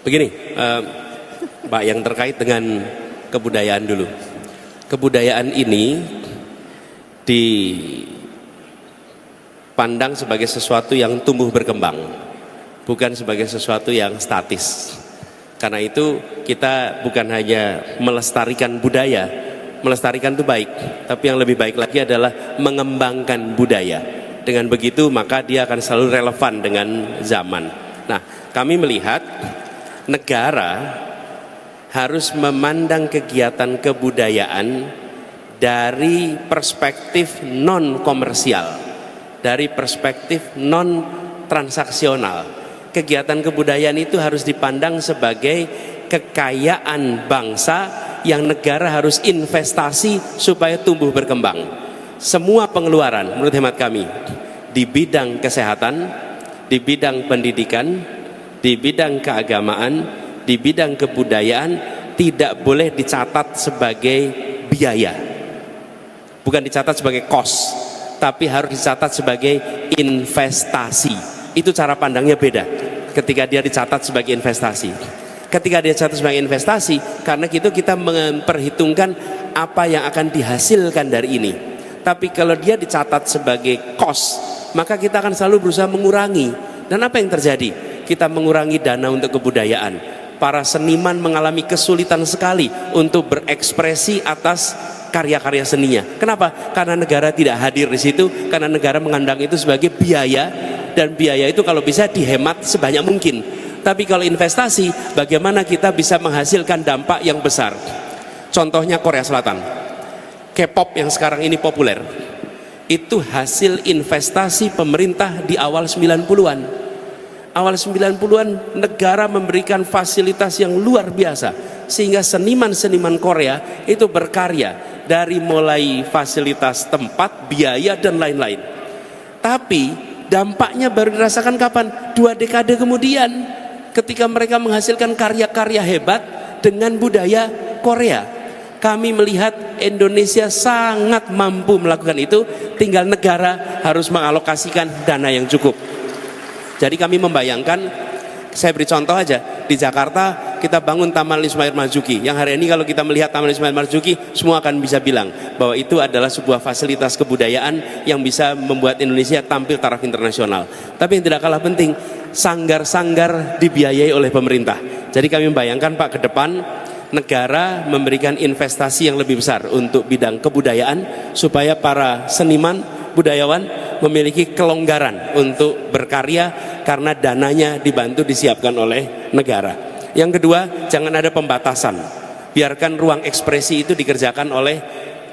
Begini, Pak, yang terkait dengan kebudayaan dulu. Kebudayaan ini dipandang sebagai sesuatu yang tumbuh berkembang, bukan sebagai sesuatu yang statis. Karena itu kita bukan hanya melestarikan budaya, melestarikan itu baik, tapi yang lebih baik lagi adalah mengembangkan budaya. Dengan begitu maka dia akan selalu relevan dengan zaman. Nah, kami melihat negara harus memandang kegiatan kebudayaan dari perspektif non komersial, dari perspektif non transaksional. Kegiatan kebudayaan itu harus dipandang sebagai kekayaan bangsa yang negara harus investasi supaya tumbuh berkembang. Semua pengeluaran menurut hemat kami di bidang kesehatan, di bidang pendidikan, di bidang keagamaan, di bidang kebudayaan tidak boleh dicatat sebagai biaya, bukan dicatat sebagai cost, tapi harus dicatat sebagai investasi. Itu cara pandangnya beda ketika dia dicatat sebagai investasi. Ketika dia dicatat sebagai investasi, karena itu kita memperhitungkan apa yang akan dihasilkan dari ini. Tapi kalau dia dicatat sebagai cost, maka kita akan selalu berusaha mengurangi. Dan apa yang terjadi? Kita mengurangi dana untuk kebudayaan. Para seniman mengalami kesulitan sekali untuk berekspresi atas karya-karya seninya. Kenapa? Karena negara tidak hadir di situ, karena negara mengandang itu sebagai biaya, dan biaya itu kalau bisa dihemat sebanyak mungkin. Tapi kalau investasi, bagaimana kita bisa menghasilkan dampak yang besar? Contohnya Korea Selatan. K-pop yang sekarang ini populer, itu hasil investasi pemerintah di awal 90-an. Awal 90-an negara memberikan fasilitas yang luar biasa sehingga seniman-seniman Korea itu berkarya dari mulai fasilitas tempat, biaya dan lain-lain. Tapi dampaknya baru dirasakan kapan? 2 dekade kemudian, ketika mereka menghasilkan karya-karya hebat dengan budaya Korea. Kami melihat Indonesia sangat mampu melakukan itu, tinggal negara harus mengalokasikan dana yang cukup. Jadi kami membayangkan, saya beri contoh aja, di Jakarta kita bangun Taman Ismail Marzuki, yang hari ini kalau kita melihat Taman Ismail Marzuki, semua akan bisa bilang bahwa itu adalah sebuah fasilitas kebudayaan yang bisa membuat Indonesia tampil taraf internasional. Tapi yang tidak kalah penting, sanggar-sanggar dibiayai oleh pemerintah. Jadi kami membayangkan Pak, ke depan negara memberikan investasi yang lebih besar untuk bidang kebudayaan supaya para seniman, budayawan memiliki kelonggaran untuk berkarya karena dananya dibantu disiapkan oleh negara. Yang kedua, jangan ada pembatasan. Biarkan ruang ekspresi itu dikerjakan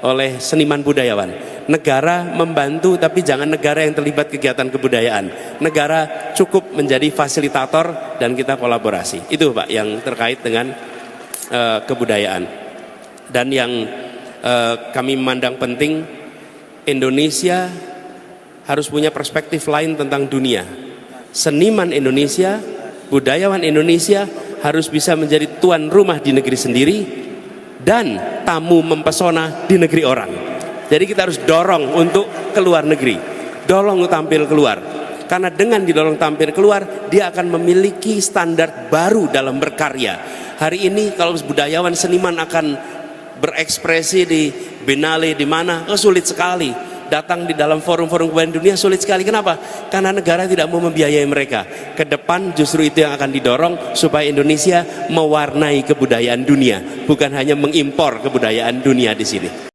oleh seniman budayawan. Negara membantu, tapi jangan negara yang terlibat kegiatan kebudayaan. Negara cukup menjadi fasilitator dan kita kolaborasi. Itu Pak yang terkait dengan kebudayaan. Dan yang kami memandang penting, Indonesia harus punya perspektif lain tentang dunia. Seniman Indonesia, budayawan Indonesia harus bisa menjadi tuan rumah di negeri sendiri dan tamu mempesona di negeri orang. Jadi kita harus dorong untuk keluar negeri, dorong untuk tampil keluar. Karena dengan didorong tampil keluar, dia akan memiliki standar baru dalam berkarya. Hari ini kalau budayawan seniman akan berekspresi di Biennale di mana, sulit sekali. Datang di dalam forum-forum kebudayaan dunia sulit sekali. Kenapa? Karena negara tidak mau membiayai mereka. Ke depan justru itu yang akan didorong supaya Indonesia mewarnai kebudayaan dunia, bukan hanya mengimpor kebudayaan dunia di sini.